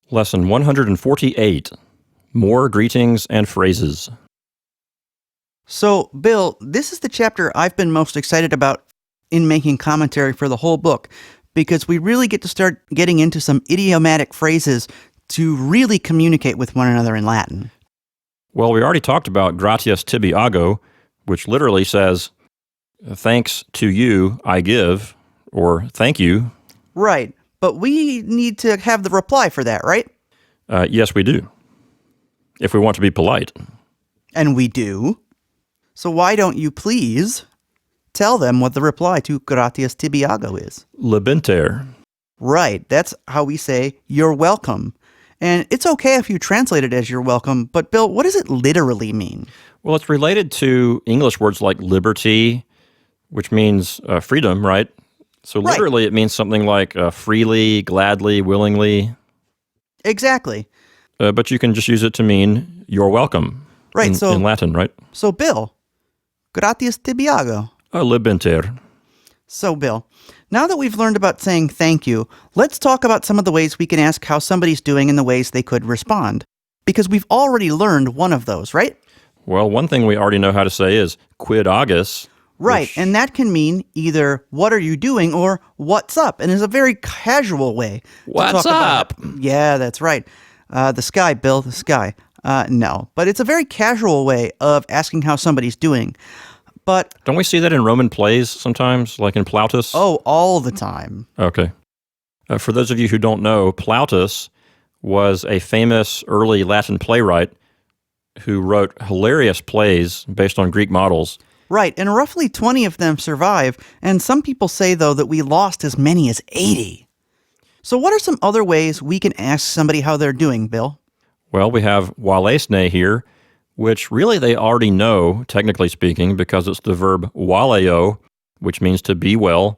Lesson 148, More Greetings and Phrases. So, Bill, this is the chapter I've been most excited about in making commentary for the whole book, because we really get to start getting into some idiomatic phrases to really communicate with one another in Latin. Well, we already talked about gratias tibi ago, which literally says, thanks to you I give, or thank you. Right, but we need to have the reply for that, right? Yes, we do, if we want to be polite. And we do. So why don't you please tell them what the reply to gratias tibi ago is? Libenter. Right, that's how we say you're welcome. And it's okay if you translate it as you're welcome, but Bill, what does it literally mean? Well, it's related to English words like liberty, which means freedom, right? So literally it means something like freely, gladly, willingly. Exactly. But you can just use it to mean you're welcome. Right. In Latin, right? So, Bill, gratias tibi ago. Libenter. So, Bill, now that we've learned about saying thank you, let's talk about some of the ways we can ask how somebody's doing and the ways they could respond. Because we've already learned one of those, right? Well, one thing we already know how to say is quid agas. Right, and that can mean either what are you doing or what's up, and is a very casual way to What's talk up? Yeah, that's right. The sky, Bill, the sky. No, but it's a very casual way of asking how somebody's doing. But don't we see that in Roman plays sometimes, like in Plautus? Oh, all the time. Okay. For those of you who don't know, Plautus was a famous early Latin playwright who wrote hilarious plays based on Greek models. Right, and roughly 20 of them survive, and some people say, though, that we lost as many as 80. So what are some other ways we can ask somebody how they're doing, Bill? Well, we have walesne here, which really they already know, technically speaking, because it's the verb waleo, which means to be well,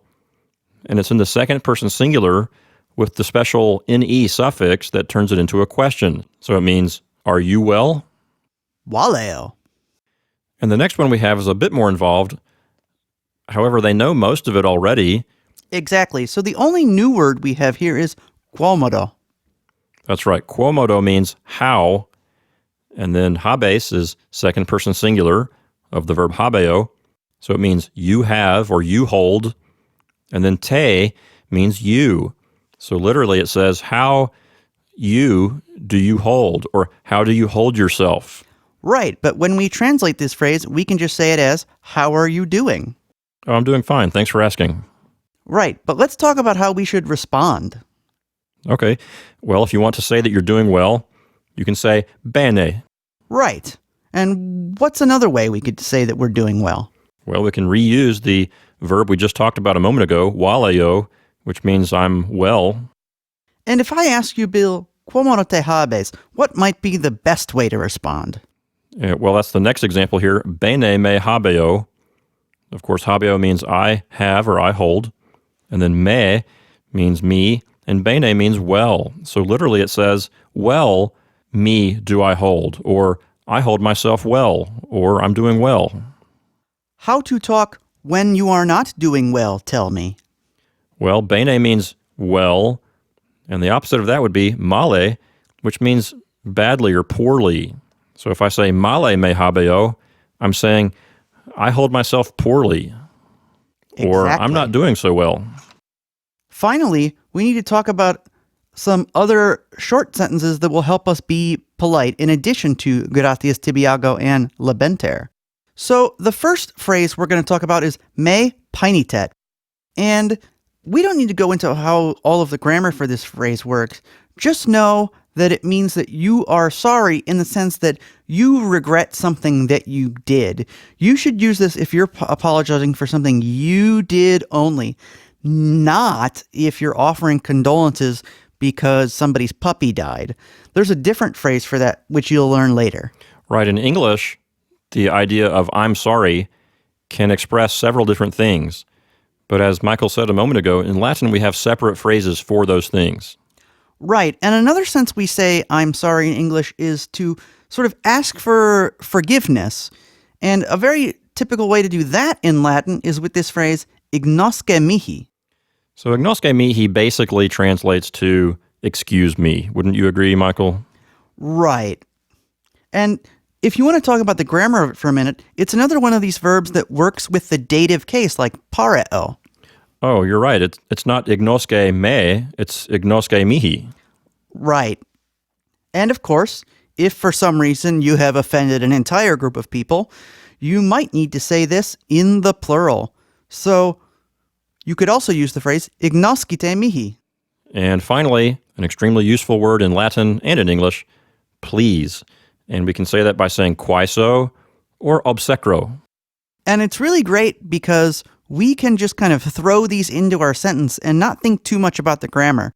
and it's in the second person singular with the special ne suffix that turns it into a question. So it means, are you well? Waleo. And the next one we have is a bit more involved. However, they know most of it already. Exactly. So the only new word we have here is quomodo. That's right. Quomodo means how. And then habes is second person singular of the verb habeo. So it means you have or you hold. And then te means you. So literally it says, how you do you hold? Or how do you hold yourself? Right, but when we translate this phrase, we can just say it as, how are you doing? Oh, I'm doing fine. Thanks for asking. Right, but let's talk about how we should respond. Okay. Well, if you want to say that you're doing well, you can say bene. Right. And what's another way we could say that we're doing well? Well, we can reuse the verb we just talked about a moment ago, waleo, which means I'm well. And if I ask you, Bill, como no te habes, what might be the best way to respond? Well, that's the next example here. Bene me habeo. Of course, habeo means I have or I hold. And then me means me. And bene means well. So literally it says, well, me do I hold. Or I hold myself well. Or I'm doing well. How to talk when you are not doing well, tell me. Well, bene means well. And the opposite of that would be male, which means badly or poorly. So if I say male me habeo, I'm saying I hold myself poorly. Exactly. Or I'm not doing so well. Finally, we need to talk about some other short sentences that will help us be polite in addition to gratias tibi ago and libenter. So the first phrase we're going to talk about is me painitet. And we don't need to go into how all of the grammar for this phrase works. Just know that it means that you are sorry in the sense that you regret something that you did. You should use this if you're apologizing for something you did only, not if you're offering condolences because somebody's puppy died. There's a different phrase for that, which you'll learn later. Right. In English, the idea of I'm sorry can express several different things. But as Michael said a moment ago, in Latin, we have separate phrases for those things. Right. And another sense we say I'm sorry in English is to sort of ask for forgiveness. And a very typical way to do that in Latin is with this phrase, ignosce mihi. So ignosce mihi basically translates to excuse me. Wouldn't you agree, Michael? Right. And if you want to talk about the grammar of it for a minute, it's another one of these verbs that works with the dative case, like pareo. Oh, you're right. It's not ignoske me, it's ignoske mihi. Right. And of course, if for some reason you have offended an entire group of people, you might need to say this in the plural. So you could also use the phrase ignoscite mihi. And finally, an extremely useful word in Latin and in English, please. And we can say that by saying quaeso or obsecro. And it's really great because we can just kind of throw these into our sentence and not think too much about the grammar.